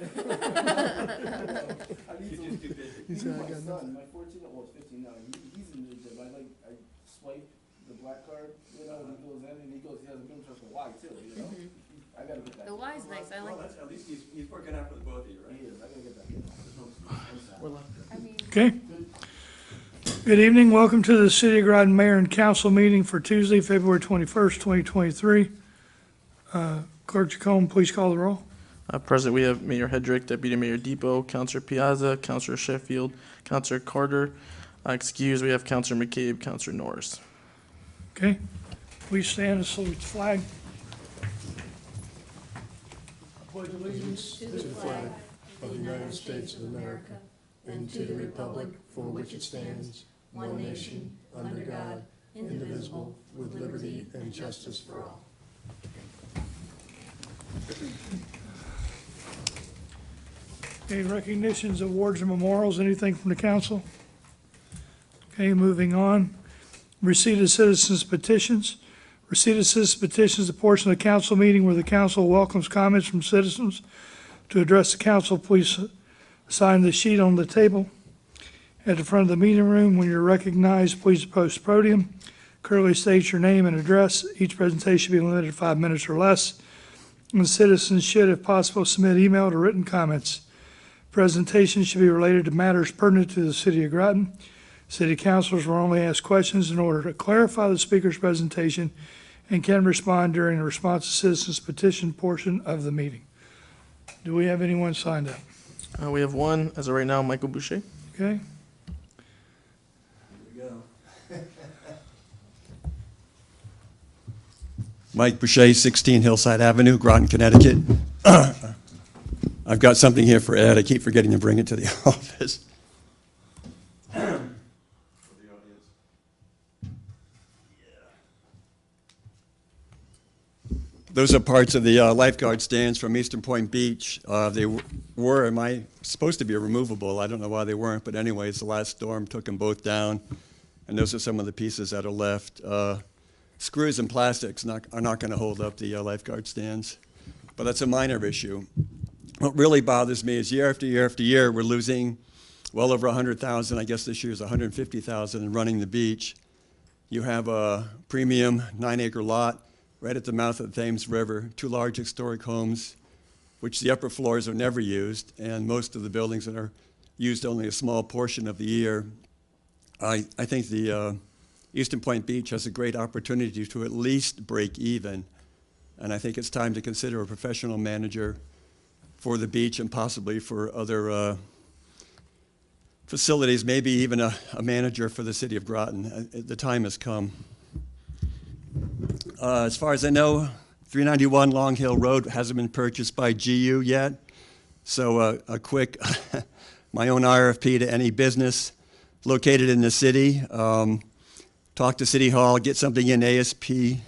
I need to. He said, My I got son, my 14, well, 15 now. He's in the gym. I swipe the black card, you know, and he goes in and he has a good interest in Y too, you know. I gotta get that. The Y is nice, I like it. At least he's working out for the both of you, right? He is. I gotta get that. I mean, Okay. Good evening. Welcome to the City of Groton Mayor and Council meeting for Tuesday, February 21st, 2023. Clerk Jacome, please call the roll. Present, we have Mayor Hedrick, Deputy Mayor Depot, Councilor Piazza, Councilor Sheffield, Councilor Carter. Excused, we have Councilor McCabe, Councilor Norris. Okay. Please stand and salute the flag. I pledge allegiance to the flag of the United States of America and to the republic for which it stands, one nation, under God, indivisible, with liberty and justice for all. Okay, recognitions, awards, and memorials, anything from the council? Okay, moving on. Receipt of citizens petitions. Receipt of citizens petitions, a portion of the council meeting where the council welcomes comments from citizens. To address the council, please sign the sheet on the table at the front of the meeting room. When you're recognized, please approach the podium. Clearly state your name and address. Each presentation should be limited to 5 minutes or less. And citizens should, if possible, submit emailed or written comments. Presentations should be related to matters pertinent to the City of Groton. City councilors will only ask questions in order to clarify the speaker's presentation and can respond during the response to citizens petition portion of the meeting. Do we have anyone signed up? We have one, as of right now, Michael Boucher. Okay, Here we go. Mike Boucher, 16 Hillside Avenue, Groton, Connecticut. I've got something here for Ed. I keep forgetting to bring it to the office. Those are parts of the lifeguard stands from Eastern Point Beach. They were supposed to be removable. I don't know why they weren't, but anyways, the last storm took them both down, and those are some of the pieces that are left. Screws and plastics are not going to hold up the lifeguard stands, but that's a minor issue. What really bothers me is year after year after year, we're losing well over 100,000. I guess this year is 150,000 in running the beach. You have a premium 9-acre lot right at the mouth of the Thames River, 2 large historic homes, which the upper floors are never used, and most of the buildings that are used only a small portion of the year. I think the Eastern Point Beach has a great opportunity to at least break even, and I think it's time to consider a professional manager for the beach and possibly for other facilities, maybe even a manager for the city of Groton. The time has come. As far as I know, 391 Long Hill Road hasn't been purchased by GU yet. So a quick, my own RFP to any business located in the city. Talk to City Hall, get something in ASAP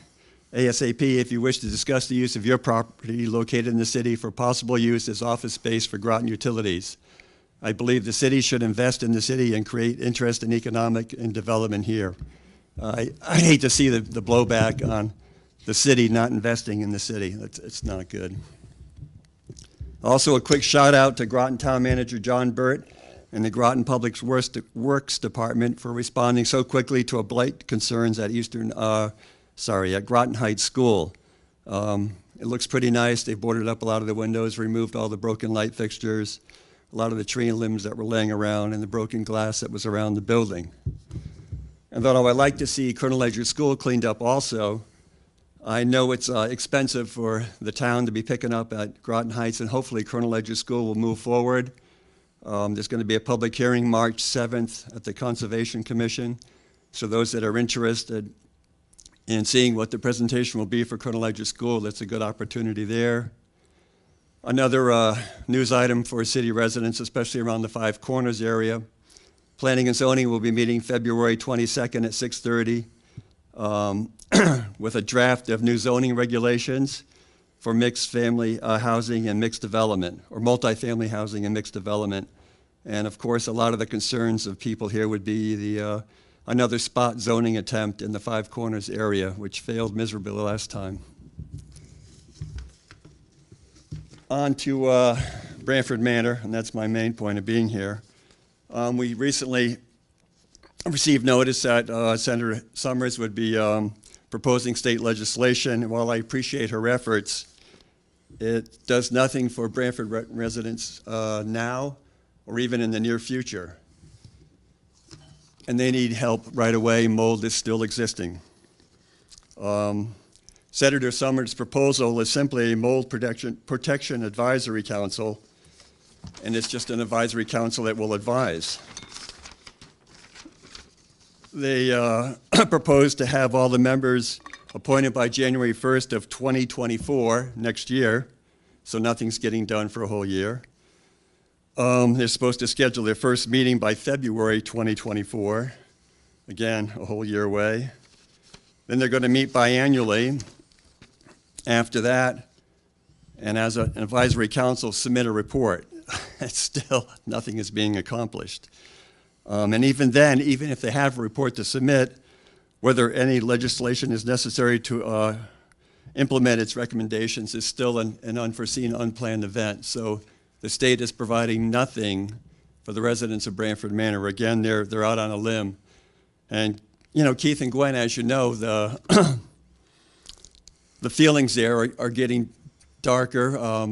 if you wish to discuss the use of your property located in the city for possible use as office space for Groton Utilities. I believe the city should invest in the city and create interest in economic and development here. I hate to see the blowback on the city not investing in the city. It's not good. Also, a quick shout out to Groton Town Manager John Burt and the Groton Public Works Department for responding so quickly to a blight concerns at at Groton Heights School. It looks pretty nice. They boarded up a lot of the windows, removed all the broken light fixtures, a lot of the tree limbs that were laying around, and the broken glass that was around the building. And although I'd like to see Colonel Ledger School cleaned up also, I know it's expensive for the town to be picking up at Groton Heights, and hopefully Colonel Ledger School will move forward. There's going to be a public hearing March 7th at the Conservation Commission. So those that are interested in seeing what the presentation will be for Colonel Ledger School, that's a good opportunity there. Another news item for city residents, especially around the Five Corners area. Planning and Zoning will be meeting February 22nd at 6:30 with a draft of new zoning regulations for mixed family housing and mixed development, or multifamily housing and mixed development. And of course, a lot of the concerns of people here would be the another spot zoning attempt in the Five Corners area, which failed miserably last time. On to Branford Manor, and that's my main point of being here. We recently received notice that Senator Summers would be proposing state legislation. While I appreciate her efforts, it does nothing for Branford residents now or even in the near future. And they need help right away. Mold is still existing. Senator Summers' proposal is simply a mold protection advisory council, and it's just an advisory council that will advise. They propose to have all the members appointed by January 1st of 2024, next year, so nothing's getting done for a whole year. They're supposed to schedule their first meeting by February 2024, again, a whole year away. Then they're going to meet biannually. After that, and as an advisory council, submit a report. Still, nothing is being accomplished. And even then, even if they have a report to submit, whether any legislation is necessary to implement its recommendations is still an unforeseen, unplanned event. So the state is providing nothing for the residents of Branford Manor. Again, they're out on a limb. And, you know, Keith and Gwen, as you know, the feelings there are getting darker.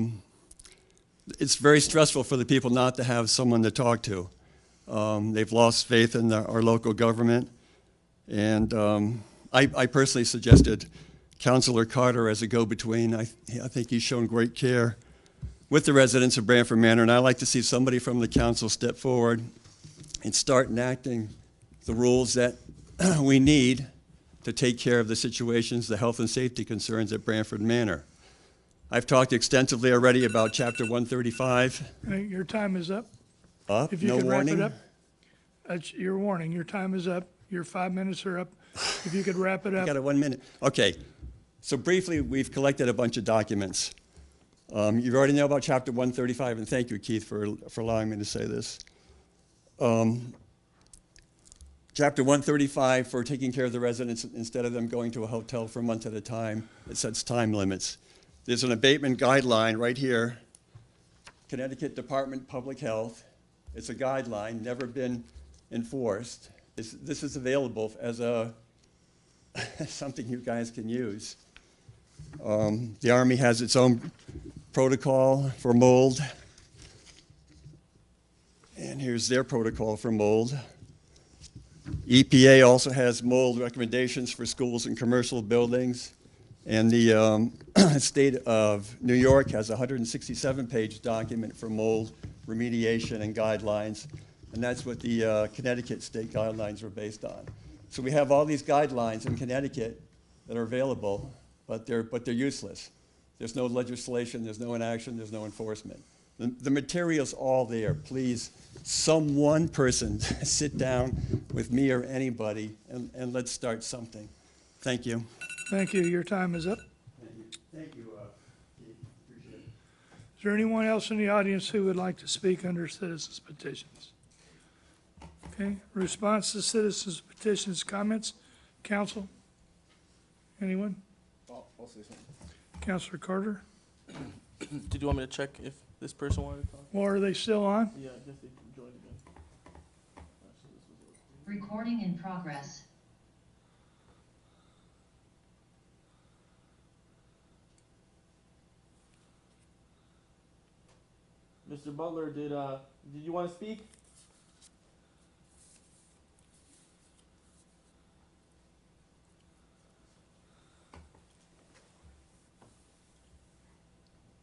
It's very stressful for the people not to have someone to talk to. They've lost faith in our local government. And I personally suggested Councilor Carter as a go-between. I think he's shown great care with the residents of Branford Manor, and I'd like to see somebody from the council step forward and start enacting the rules that we need to take care of the situations, the health and safety concerns at Branford Manor. I've talked extensively already about Chapter 135. Your time is up. If you No could wrap warning? it up. That's your warning. Your time is up. Your 5 minutes are up. If you could wrap it I up. got 1 minute. Okay, so briefly, we've collected a bunch of documents. You already know about Chapter 135, and thank you, Keith, for allowing me to say this. Chapter 135, for taking care of the residents instead of them going to a hotel for a month at a time, it sets time limits. There's an abatement guideline right here, Connecticut Department of Public Health. It's a guideline, never been enforced. This is available as something you guys can use. The Army has its own protocol for mold. And here's their protocol for mold. EPA also has mold recommendations for schools and commercial buildings. And the state of New York has a 167-page document for mold remediation and guidelines. And that's what the Connecticut state guidelines were based on. So we have all these guidelines in Connecticut that are available, but they're useless. There's no legislation, there's no inaction, there's no enforcement. The material's all there. Please, one person sit down with me or anybody and let's start something. Thank you. Thank you. Your time is up. Thank you, Keith. Appreciate it. Is there anyone else in the audience who would like to speak under citizens' petitions? Okay, response to citizens' petitions, comments? Council? Anyone? I'll say something. Councilor Carter? Did you want me to check if this person wanted to talk? Or are they still on? Yeah, I guess they joined again. Recording in progress. Mr. Butler, did you want to speak?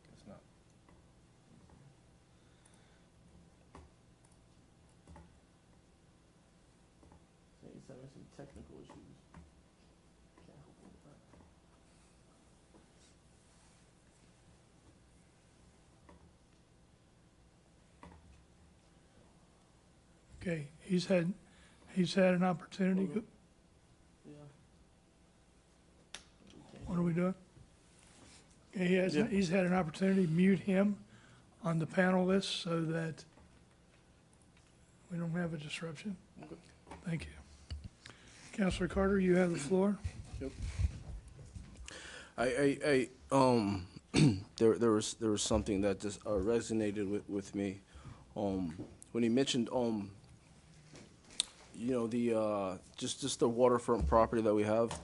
Guess not. He's having some technical issues. Can't help him with that. Okay, he's had an opportunity. Yeah. What are we doing? Okay, Yeah. he's had an opportunity to mute him on the panel list so that we don't have a disruption. Okay. Thank you. Councilor Carter, you have the floor. I there was something that just resonated with me. When he mentioned, you know, the just the waterfront property that we have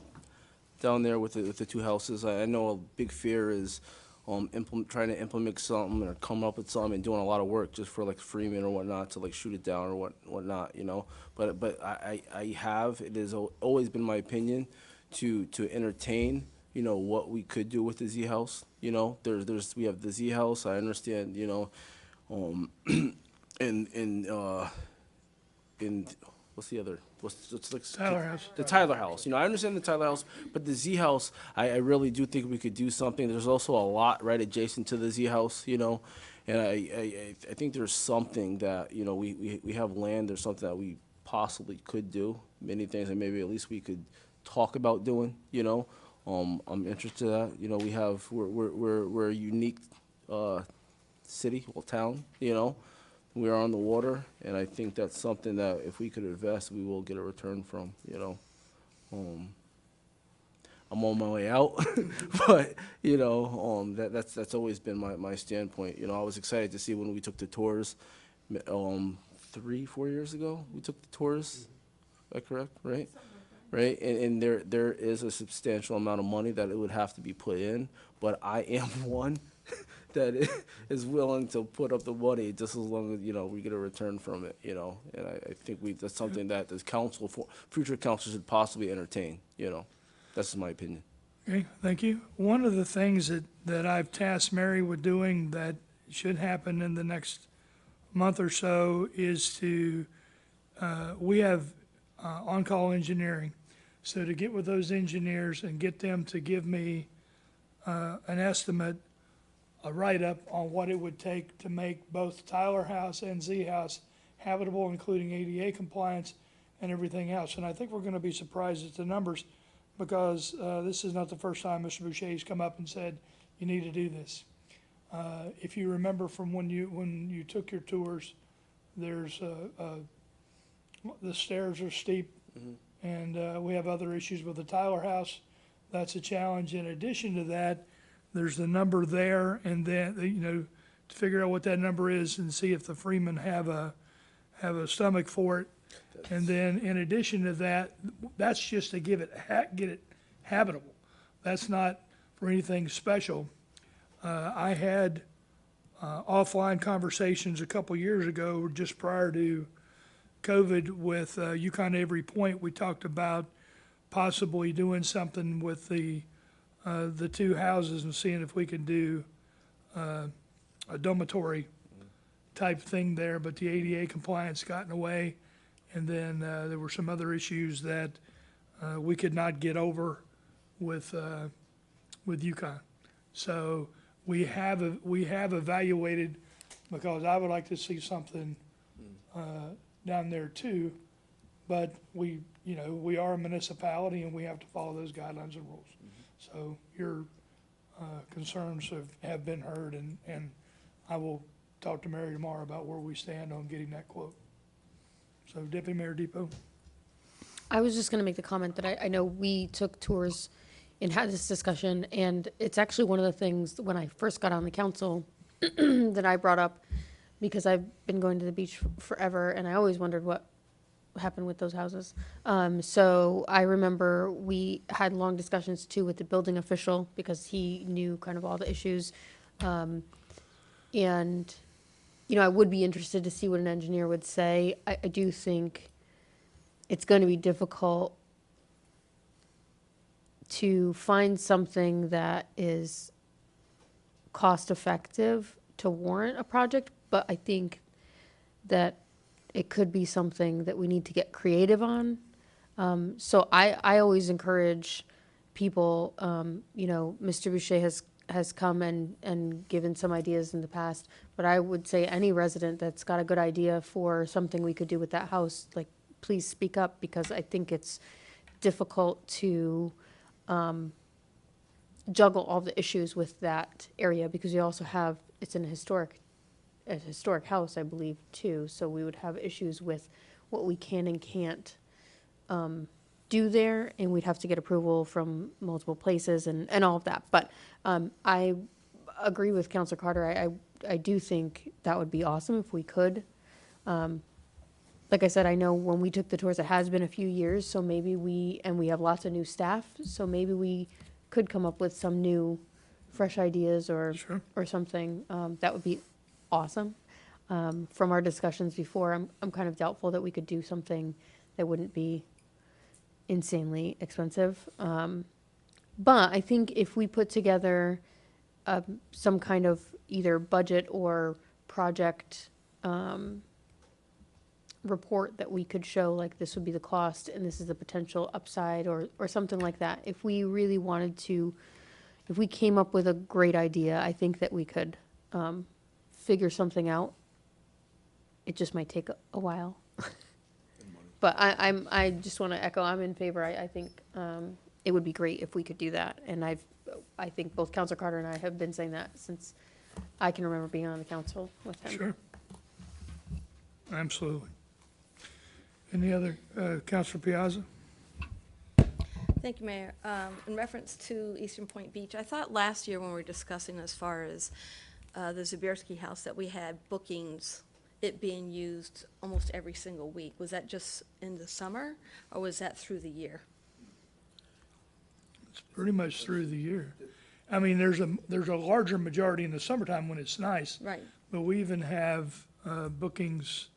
down there with the two houses. I know a big fear is trying to implement something or come up with something and doing a lot of work just for like Freeman or whatnot to like shoot it down or whatnot, you know. But it has always been my opinion to entertain, you know, what we could do with the Z house. You know, we have the Z house. I understand, you know, in what's the other? What's like Tyler House. The Tyler House. You know, I understand the Tyler House, but the Z House, I really do think we could do something. There's also a lot right adjacent to the Z House, you know, and I think there's something that, you know, we have land. There's something that we possibly could do. Many things that maybe at least we could talk about doing, you know. I'm interested in that. You know, we're a unique city, well, town, you know. We are on the water, and I think that's something that if we could invest, we will get a return from, you know. I'm on my way out, but, you know, that's always been my standpoint. You know, I was excited to see when we took the tours, 3-4 years ago, we took the tours. Is that correct, right? Right, and there is a substantial amount of money that it would have to be put in, but I am one that is willing to put up the money just as long as, you know, we get a return from it, you know. And I think that's something that the future council should possibly entertain, you know. That's my opinion. Okay, thank you. One of the things that I've tasked Mary with doing that should happen in the next month or so is we have on-call engineering. So to get with those engineers and get them to give me an estimate, a write-up on what it would take to make both Tyler House and Z House habitable, including ADA compliance and everything else. And I think we're going to be surprised at the numbers because this is not the first time Mr. Boucher's come up and said, you need to do this. If you remember from when you took your tours, there's the stairs are steep, and we have other issues with the Tyler House. That's a challenge. In addition to that, there's the number there, and then, you know, to figure out what that number is and see if the Freeman have a stomach for it. And then in addition to that, that's just to get it habitable. That's not for anything special. I had offline conversations a couple years ago, just prior to COVID, with Yukon Avery Point. We talked about possibly doing something with the two houses and seeing if we could do a dormitory type thing there, but the ADA compliance got in the way, and then there were some other issues that we could not get over with Yukon. So we have evaluated, because I would like to see something down there too, but we are a municipality and we have to follow those guidelines and rules. So your concerns have been heard, and I will talk to Mary tomorrow about where we stand on getting that quote. So Deputy Mayor Depot. I was just going to make the comment that I know we took tours and had this discussion, and it's actually one of the things when I first got on the council that I brought up, because I've been going to the beach forever, and I always wondered what happened with those houses. So I remember we had long discussions too with the building official, because he knew kind of all the issues. And, you know, I would be interested to see what an engineer would say. I do think it's going to be difficult to find something that is cost effective to warrant a project, but I think that it could be something that we need to get creative on. So I always encourage people, you know, Mr. Boucher has come and given some ideas in the past, but I would say any resident that's got a good idea for something we could do with that house, like, please speak up, because I think it's difficult to juggle all the issues with that area, because you also have, it's an historic house, I believe, too. So we would have issues with what we can and can't do there, and we'd have to get approval from multiple places and all of that. But I agree with Counselor Carter. I do think that would be awesome if we could. Like I said, I know when we took the tours, it has been a few years, so maybe we have lots of new staff, so maybe we could come up with some new, fresh ideas or Sure. something. That would be awesome. From our discussions before, I'm kind of doubtful that we could do something that wouldn't be insanely expensive. But I think if we put together some kind of either budget or project report that we could show, like this would be the cost and this is the potential upside or something like that. If we really wanted to, if we came up with a great idea, I think that we could figure something out. It just might take a while. But I just want to echo, I'm in favor. I think it would be great if we could do that. And I think both Counselor Carter and I have been saying that since I can remember being on the council with him. Sure. Absolutely. Any other, Counselor Piazza? Thank you, Mayor. In reference to Eastern Point Beach, I thought last year when we were discussing as far as the Zabierski House that we had bookings, it being used almost every single week. Was that just in the summer or was that through the year? It's pretty much through the year. I mean, there's a larger majority in the summertime when it's nice. Right. But we even have bookings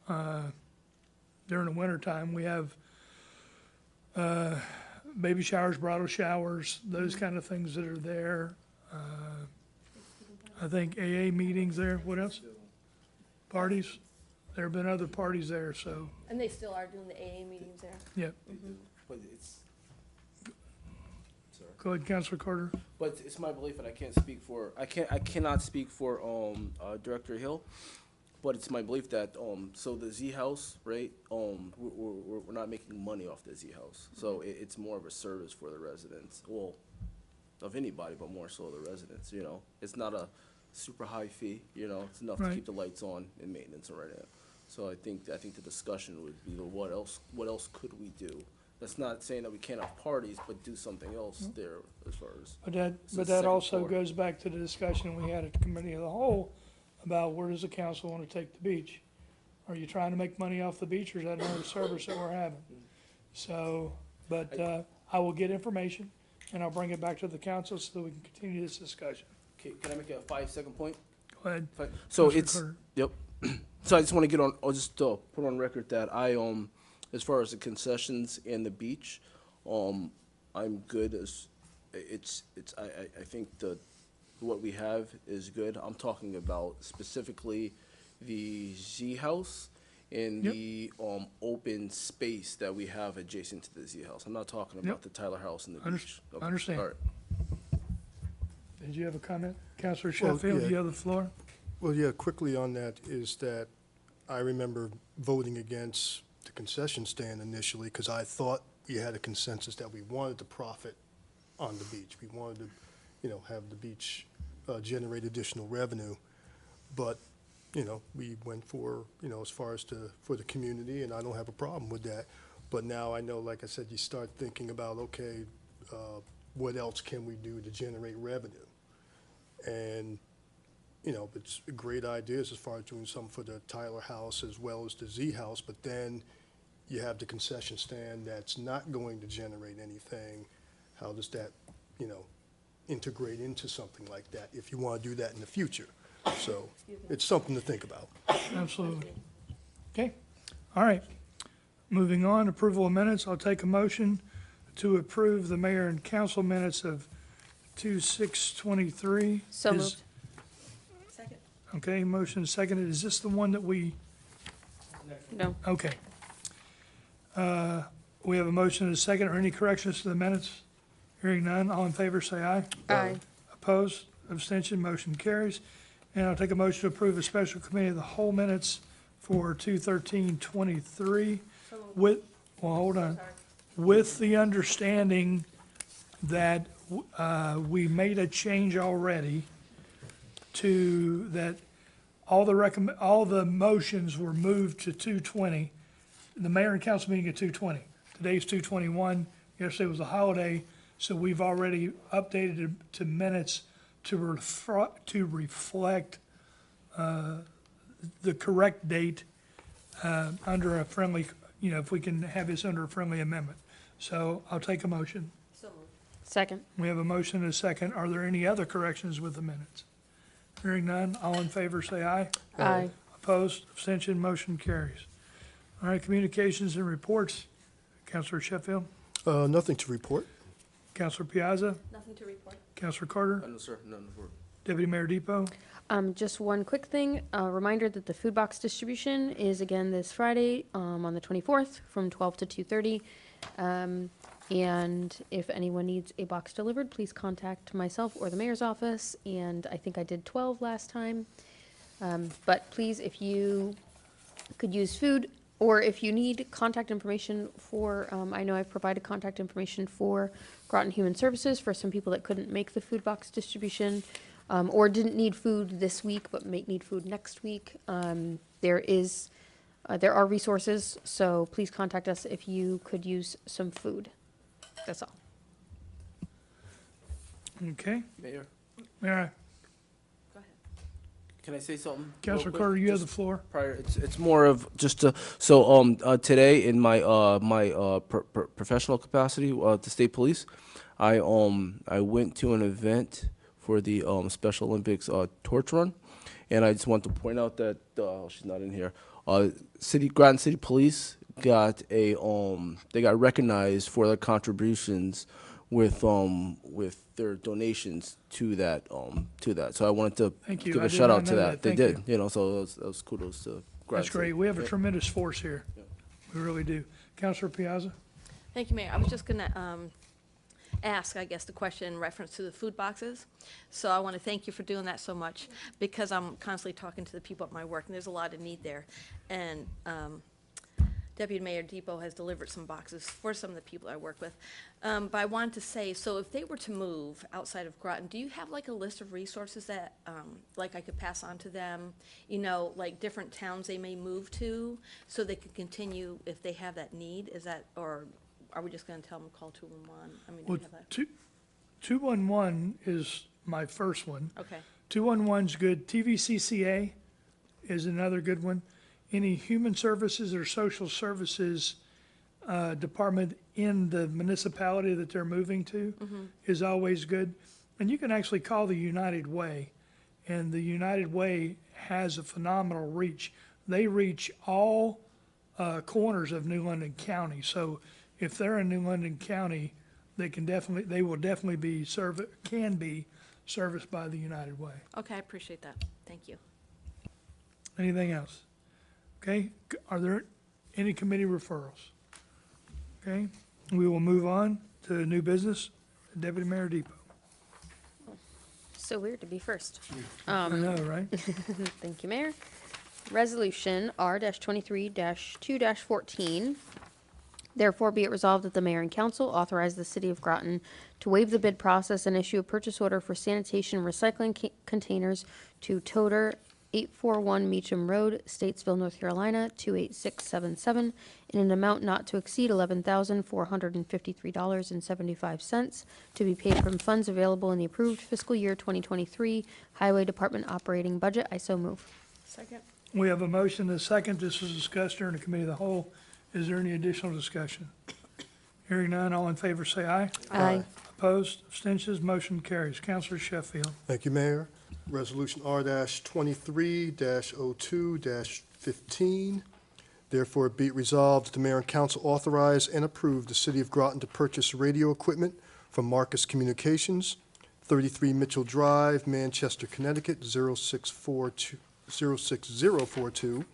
during the wintertime. We have baby showers, bridal showers, those kind of things that are there. I think AA meetings there. What else? Parties. There have been other parties there, so, And they still are doing the AA meetings there? yeah. But it's, sorry. Go ahead, Counselor Carter. But it's my belief, and I can't speak for, I cannot speak for, Director Hill, but it's my belief that, so the Z House, right, we're not making money off the Z House. So it's more of a service for the residents, well, of anybody, but more so the residents, you know? It's not a super high fee, you know, it's enough to Right. keep the lights on and maintenance and right now. So I think the discussion would be, what else could we do? That's not saying that we can't have parties, but do something else there as far as. But that second also floor. goes back to the discussion we had at the committee of the whole about where does the council want to take the beach? Are you trying to make money off the beach, or is that another service that we're having? So, but, I will get information and I'll bring it back to the council so that we can continue this discussion. Okay, can I make a 5-second point? Go ahead. So Councilor it's, Carter. yep. So I just want to get on, I'll just put on record that as far as the concessions and the beach, I'm good as, I think what we have is good. I'm talking about specifically the Z House and Yep. the open space that we have adjacent to the Z House. I'm not talking about Yep. the Tyler House and the Under- beach. Okay, understand. all right. Did you have a comment? Counselor Well, Sheffield, yeah. you have the floor? Well, yeah, quickly on that is that I remember voting against the concession stand initially because I thought we had a consensus that we wanted to profit on the beach. We wanted to, have the beach generate additional revenue. But, we went for, as far as for the community, and I don't have a problem with that. But now I know, like I said, you start thinking about, okay, what else can we do to generate revenue? And, it's great ideas as far as doing something for the Tyler House as well as the Z House, but then you have the concession stand that's not going to generate anything. How does that, integrate into something like that if you want to do that in the future? So it's something to think about. Absolutely. Okay, all right. Moving on, approval of minutes. I'll take a motion to approve the mayor and council minutes of 2/6/23. So moved. Second. Okay, motion is seconded. Is this the one that we, No. okay. We have a motion and a second. Are any corrections to the minutes? Hearing none, all in favor say aye. Aye. Opposed, abstention, motion carries. And I'll take a motion to approve a special committee of the whole minutes for 2/13/23 with, well, hold on. With the understanding that we made a change already to that all the motions were moved to 2/20. The mayor and council meeting at 2/20. Today's 2/21. Yesterday was a holiday, so we've already updated it to minutes to reflect the correct date under a friendly, if we can have this under a friendly amendment. So I'll take a motion. So moved. Second. We have a motion and a second. Are there any other corrections with the minutes? Hearing none, all in favor say aye. Aye. Opposed, abstention, motion carries. All right, communications and reports. Counselor Sheffield, Nothing to report. Counselor Piazza, Nothing to report. Counselor Carter, No, sir, none for. Deputy Mayor Depot. Just one quick thing, a reminder that the food box distribution is again this Friday, on the 24th from 12 to 2:30. And if anyone needs a box delivered, please contact myself or the mayor's office. And I think I did 12 last time. But please, if you could use food, or if you need contact information for, I know I've provided contact information for Groton Human Services for some people that couldn't make the food box distribution, or didn't need food this week, but may need food next week. There are resources, so please contact us if you could use some food. That's all. Okay, Mayor, Mayor, Go ahead. can I say something? real Counselor quick? Carter, you have Just the floor. Prior, it's more of just today in my professional capacity, the state police, I went to an event for the Special Olympics torch run, and I just want to point out that she's not in here. Groton City Police got they got recognized for their contributions with their donations to that. So I wanted to Thank you. give I a did shout not out to know that. that. They Thank did, so that was kudos to Groton That's great. City. We have a Yeah. tremendous force here. We really do. Counselor Piazza? Thank you, Mayor. I was just going to ask, I guess, the question in reference to the food boxes. So I want to thank you for doing that so much, because I'm constantly talking to the people at my work, and there's a lot of need there. And Deputy Mayor Depot has delivered some boxes for some of the people I work with. But I wanted to say, so if they were to move outside of Groton, do you have like a list of resources that, like I could pass on to them? Like different towns they may move to, so they could continue if they have that need? Is that, or are we just going to tell them to call 211? I mean, do Well, we have that? 211 is my first one. Okay, 211's good. TVCCA is another good one. Any human services or social services department in the municipality that they're moving to is always good. And you can actually call the United Way, and the United Way has a phenomenal reach. They reach all corners of New London County. So if they're in New London County, they will definitely be can be serviced by the United Way. okay, I appreciate that. Thank you. Anything else? Okay, are there any committee referrals? Okay, we will move on to new business. Deputy Mayor Depot. So weird to be first. I know, right? Thank you, Mayor. Resolution R-23-2-14. Therefore, be it resolved that the mayor and council authorize the city of Groton to waive the bid process and issue a purchase order for sanitation recycling containers to Toter, 841 Meacham Road, Statesville, North Carolina, 28677, in an amount not to exceed $11,453.75, to be paid from funds available in the approved fiscal year 2023 Highway Department operating budget. I so move. Second? We have a motion and a second. This was discussed during the committee of the whole. Is there any additional discussion? Hearing none, all in favor say aye. Aye. Opposed, abstentions, motion carries. Counselor Sheffield. Thank you, Mayor. Resolution R-23-02-15. Therefore, be it resolved that the mayor and council authorize and approve the city of Groton to purchase radio equipment from Marcus Communications, 33 Mitchell Drive, Manchester, Connecticut, 06042,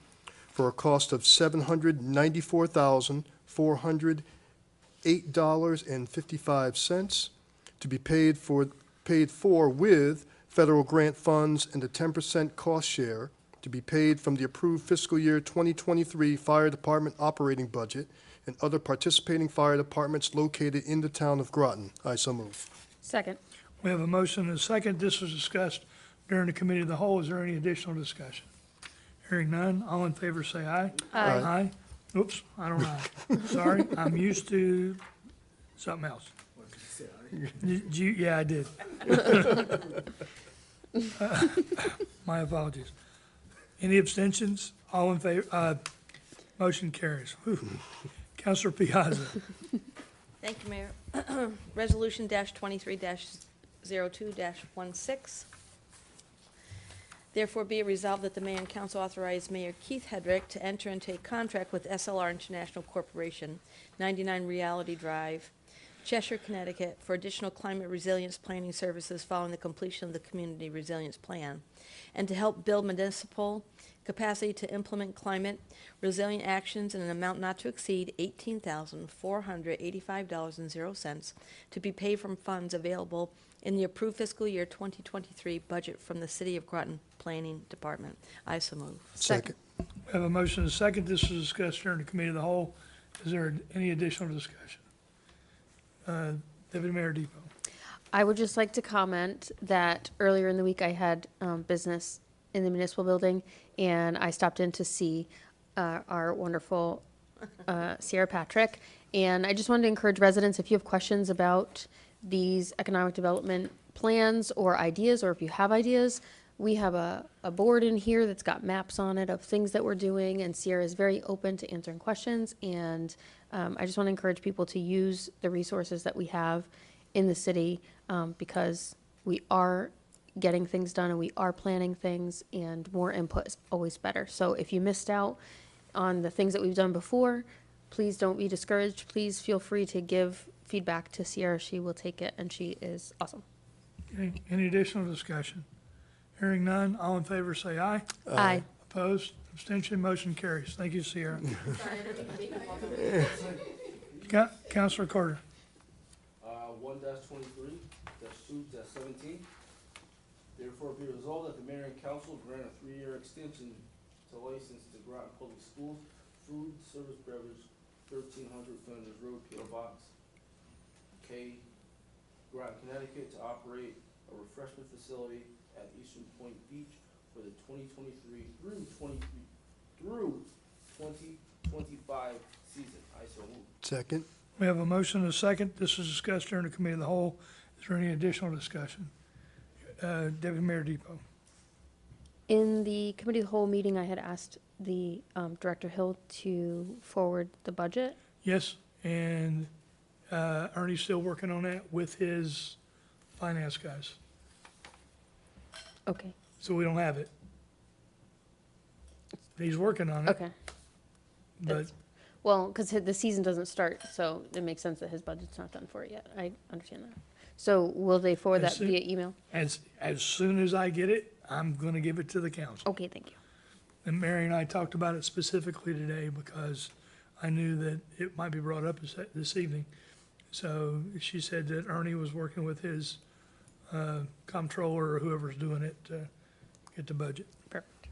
for a cost of $794,408.55, to be paid for with federal grant funds and a 10% cost share, to be paid from the approved fiscal year 2023 Fire Department operating budget and other participating fire departments located in the town of Groton. I so move. Second. We have a motion and a second. This was discussed during the committee of the whole. Is there any additional discussion? Hearing none, all in favor say aye. Aye. Aye. Oops, I don't know. Sorry, I'm used to something else. Yeah, I did. My apologies. Any abstentions? All in favor? Motion carries. Whew. Counselor Piazza. Thank you, Mayor. Resolution -23-02-16. Therefore, be it resolved that the Mayor and Council authorize Mayor Keith Hedrick to enter into a contract with SLR International Corporation, 99 Reality Drive, Cheshire, Connecticut, for additional climate resilience planning services following the completion of the Community Resilience Plan, and to help build municipal capacity to implement climate resilient actions in an amount not to exceed $18,485.00 to be paid from funds available in the approved fiscal year 2023 budget from the City of Groton Planning Department. I so move. Second. We have a motion and a second. This was discussed during the committee of the whole. Is there any additional discussion? Deputy Mayor Depot. I would just like to comment that earlier in the week I had business in the municipal building, and I stopped in to see our wonderful Sierra Patrick. And I just wanted to encourage residents, if you have questions about these economic development plans or ideas, or if you have ideas, we have a board in here that's got maps on it of things that we're doing, and Sierra is very open to answering questions. And I just want to encourage people to use the resources that we have in the city, because we are getting things done and we are planning things, and more input is always better. So if you missed out on the things that we've done before, please don't be discouraged. Please feel free to give feedback to Sierra. She will take it, and she is awesome. Okay. Any additional discussion? Hearing none, all in favor say aye. Aye. Opposed? Abstention? Motion carries. Thank you, Sierra. Counselor Carter. 1-23-2-17. Therefore, be resolved that the mayor and council grant a 3-year extension to license to Groton Public Schools food service beverage 1300 Flanders Road, P.O. Box K, Groton, Connecticut, to operate a refreshment facility at Eastern Point Beach for the 2023 through 2025 season. I so move. Second. We have a motion and a second. This was discussed during the committee of the whole. Is there any additional discussion? Deputy Mayor Depot. In the committee of the whole meeting, I had asked the Director Hill to forward the budget. Yes, and Ernie's still working on that with his finance guys. Okay, So we don't have it. He's working on it, okay. but Well, because the season doesn't start, so it makes sense that his budget's not done for it yet. I understand that. So will they forward that As soon- via email? as soon as I get it, I'm gonna give it to the council. Okay, thank you. And Mary and I talked about it specifically today because I knew that it might be brought up this evening. So she said that Ernie was working with his comptroller or whoever's doing it to get the budget. Perfect.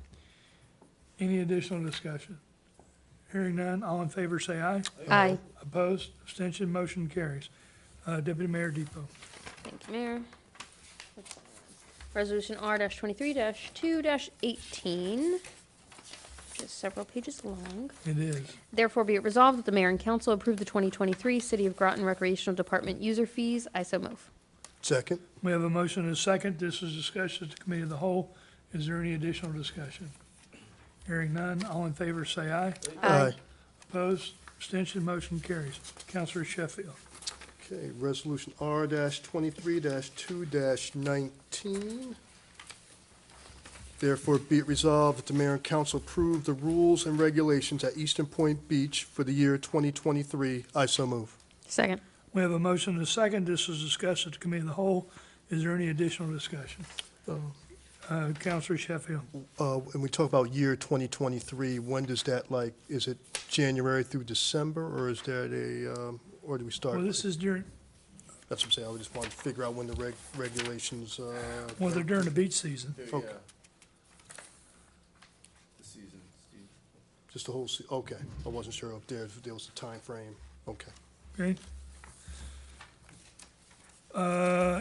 Any additional discussion? Hearing none, all in favor say aye. Aye. Opposed, abstention, motion carries. Deputy Mayor Depot. Thank you, Mayor. Resolution R-23-2-18, just several pages long. It is. Therefore, be it resolved that the mayor and council approve the 2023 City of Groton Recreational Department user fees. I so move. Second. We have a motion and a second. This was discussed at the committee of the whole. Is there any additional discussion? Hearing none, all in favor say aye. Aye. Opposed, abstention, motion carries. Counselor Sheffield. Okay, resolution R-23-2-19. Therefore, be it resolved that the mayor and council approve the rules and regulations at Eastern Point Beach for the year 2023. I so move. Second. We have a motion and a second. This was discussed at the committee of the whole. Is there any additional discussion? Counselor Sheffield. When we talk about year 2023, when does that, is it January through December, or is that or do we start? Well, this is during, That's what I'm saying, I just wanted to figure out when the regulations, well, they're during the beach season. Okay. The season, Steve. just the whole, okay. I wasn't sure if there was a time frame. Okay. Okay?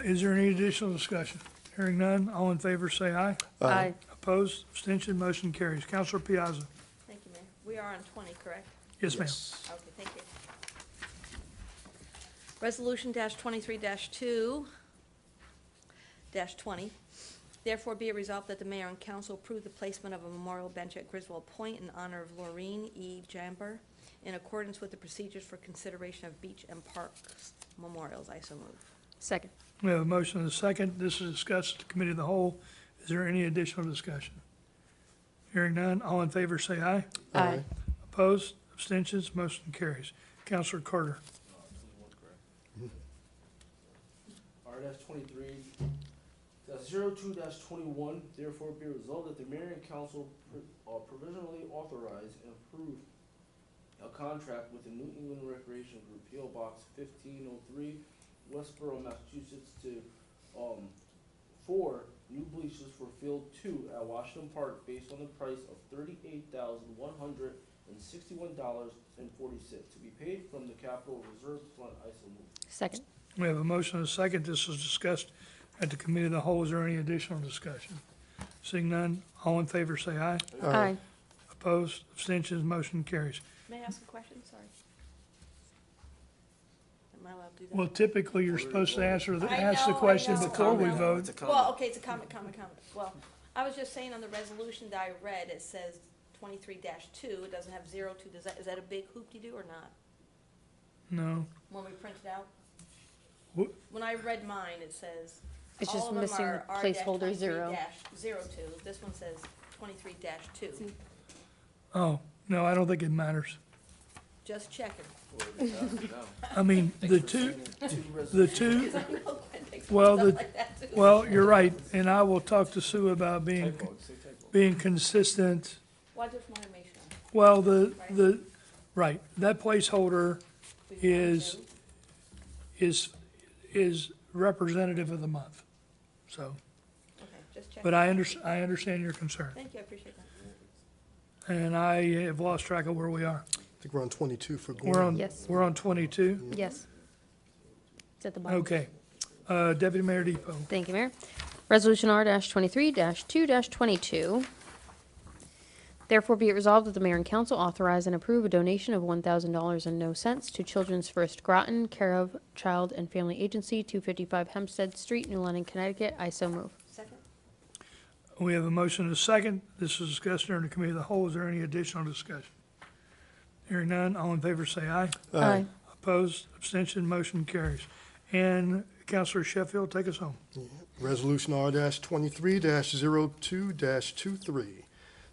Is there any additional discussion? Hearing none, all in favor say aye. Aye. Opposed, abstention, motion carries. Counselor Piazza. Thank you, Mayor. We are on 20, correct? Yes, ma'am. Okay, thank you. Resolution -23-2 -20. Therefore be it resolved that the mayor and council approve the placement of a memorial bench at Griswold Point in honor of Laureen E. Jamber in accordance with the procedures for consideration of beach and parks memorials. I so move. Second. We have a motion and a second. This is discussed at the committee of the whole. Is there any additional discussion? Hearing none, all in favor say aye. Aye. Opposed, abstentions, motion carries. Counselor Carter. R-23, -02-21, therefore be resolved that the mayor and council provisionally authorize and approve a contract with the New England Recreation Group, P.O. Box 1503, Westboro, Massachusetts, for new bleachers for Field 2 at Washington Park based on the price of $38,161.40 to be paid from the Capital Reserve Fund. I so move. Second. We have a motion and a second. This was discussed at the committee of the whole. Is there any additional discussion? Seeing none, all in favor say aye. Aye. Opposed, abstentions, motion carries. May I ask a question? Sorry. Am I allowed to do that? Well, typically, you're supposed to ask I the know, question I know. before we It's a vote. Well, okay, it's a comment. Well, I was just saying on the resolution that I read, it says 23-2, it doesn't have 02, is that a big hoop-de-doo or not, No. when we print it out? Wh- When I read mine, it says, It's all just of them missing are the placeholder 0. R-23-02, this one says 23-2, Oh, no, I don't think it matters. just checking. I mean, the two, Well, well, you're right, and I will talk to Sue about being consistent. Well, just more information on it. Well, right, that placeholder is representative of the month, so. Okay, just checking. But I understand your concern, Thank you, I appreciate that. and I have lost track of where we are. I think we're on 22 for We're Groton. on, Yes. we're on 22? Yes. It's at the bottom. Okay. Deputy Mayor Depot. Thank you, Mayor. Resolution R-23-2-22. Therefore be it resolved that the mayor and council authorize and approve a donation of $1,000 and no cents to Children's First Groton, care of Child and Family Agency, 255 Hempstead Street, New London, Connecticut. I so move. Second? We have a motion and a second. This was discussed during the committee of the whole. Is there any additional discussion? Hearing none, all in favor say aye. Aye. Opposed, abstention, motion carries. And Counselor Sheffield, take us home. Resolution R-23-02-23.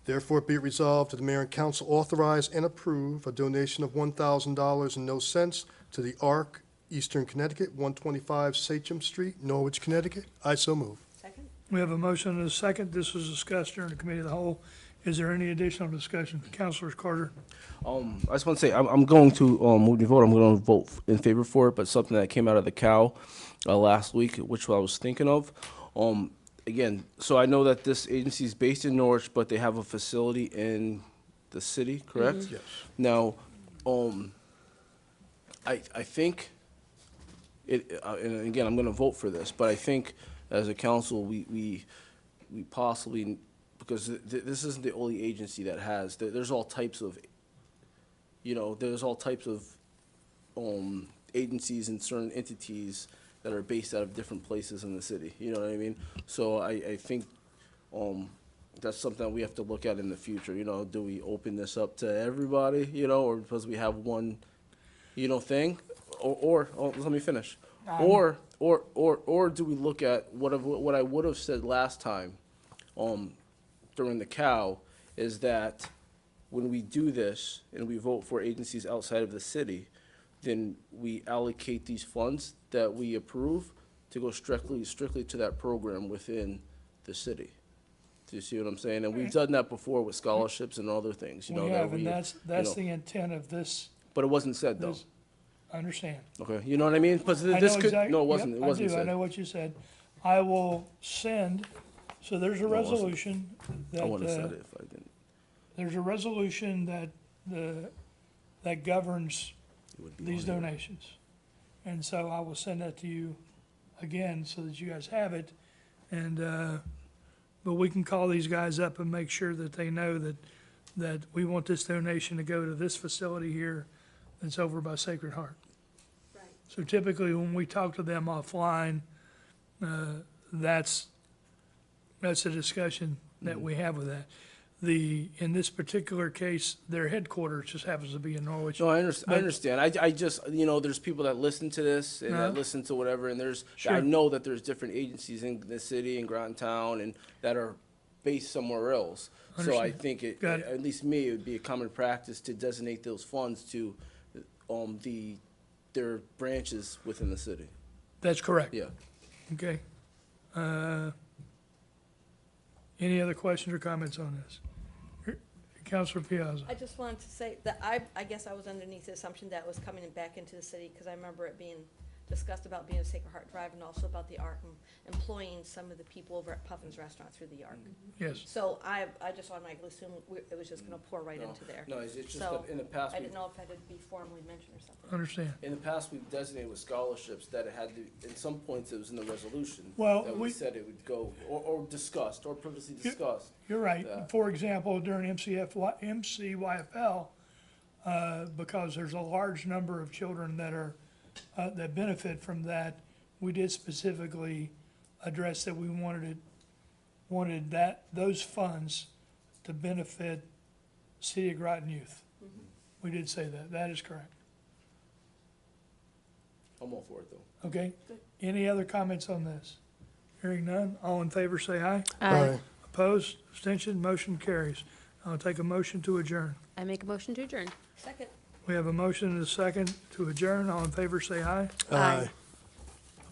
Therefore be it resolved that the mayor and council authorize and approve a donation of $1,000 and no cents to the ARC, Eastern Connecticut, 125 Sachem Street, Norwich, Connecticut. I so move. Second? We have a motion and a second. This was discussed during the committee of the whole. Is there any additional discussion? Counselor Carter? I just want to say, I'm going to, when we vote, I'm going to vote in favor for it, but something that came out of the cow last week, which I was thinking of. Again, so I know that this agency is based in Norwich, but they have a facility in the city, correct? Yes. Now, I think it, and again, I'm going to vote for this, but I think as a council, we possibly, because this isn't the only agency that has, there's all types of, there's all types of agencies and certain entities that are based out of different places in the city, you know what I mean? So I think that's something that we have to look at in the future, do we open this up to everybody, or because we have one, thing? Or let me finish. Or do we look at what I would have said last time during the cow is that when we do this and we vote for agencies outside of the city, then we allocate these funds that we approve to go strictly to that program within the city. Do you see what I'm saying? And we've done that before with scholarships and other things, We that have, we, and that's the intent of this. but it wasn't said though. This- I understand. Okay, you know what I mean? Because I this know could, exact- no, it wasn't, yep, it wasn't I do, I said. know what you said. I will send, so there's a No, it wasn't. resolution that, I wouldn't have said it if I didn't. there's a resolution that governs It would be these on here. donations. And so I will send that to you again so that you guys have it. And, but we can call these guys up and make sure that they know that we want this donation to go to this facility here that's over by Sacred Heart. Right. So typically, when we talk to them offline, that's a discussion that we have with that. In this particular case, their headquarters just happens to be in Norwich. No, I understand. I just, there's people that listen to this and No. that listen to whatever, and I Sure. know that there's different agencies in the city and Groton Town and that are based somewhere else. So I Understand. think Got it. at least me, it would be a common practice to designate those funds to, their branches within the city. That's correct. Yeah. Okay. Any other questions or comments on this? Counselor Piazza? I just wanted to say that I guess I was underneath the assumption that it was coming back into the city, because I remember it being discussed about being a Sacred Heart Drive and also about the ARC and employing some of the people over at Puffin's Restaurant through the ARC. Yes. So I just automatically assumed it was just gonna pour right No, into there. No, it's just So, that in the past, I didn't know if that would be formally mentioned or something. Understand. in the past, we've designated with scholarships that it had to, in some points, it was in the resolution. Well, That we said it would go, or discussed, or previously discussed. You're right. Yeah. For example, during MCYFL, because there's a large number of children that are, that benefit from that, we did specifically address that we wanted those funds to benefit City of Groton youth. We did say that. That is correct. I'm all for it, though. Okay? Any other comments on this? Hearing none, all in favor say aye. Aye. Opposed, abstention, motion carries. I'll take a motion to adjourn. I make a motion to adjourn. Second. We have a motion and a second to adjourn. All in favor say aye. Aye.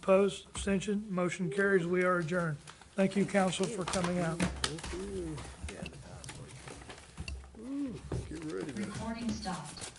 Opposed, abstention, motion carries. We are adjourned. Thank you, council, for coming out. Get rid of it. Recording stopped.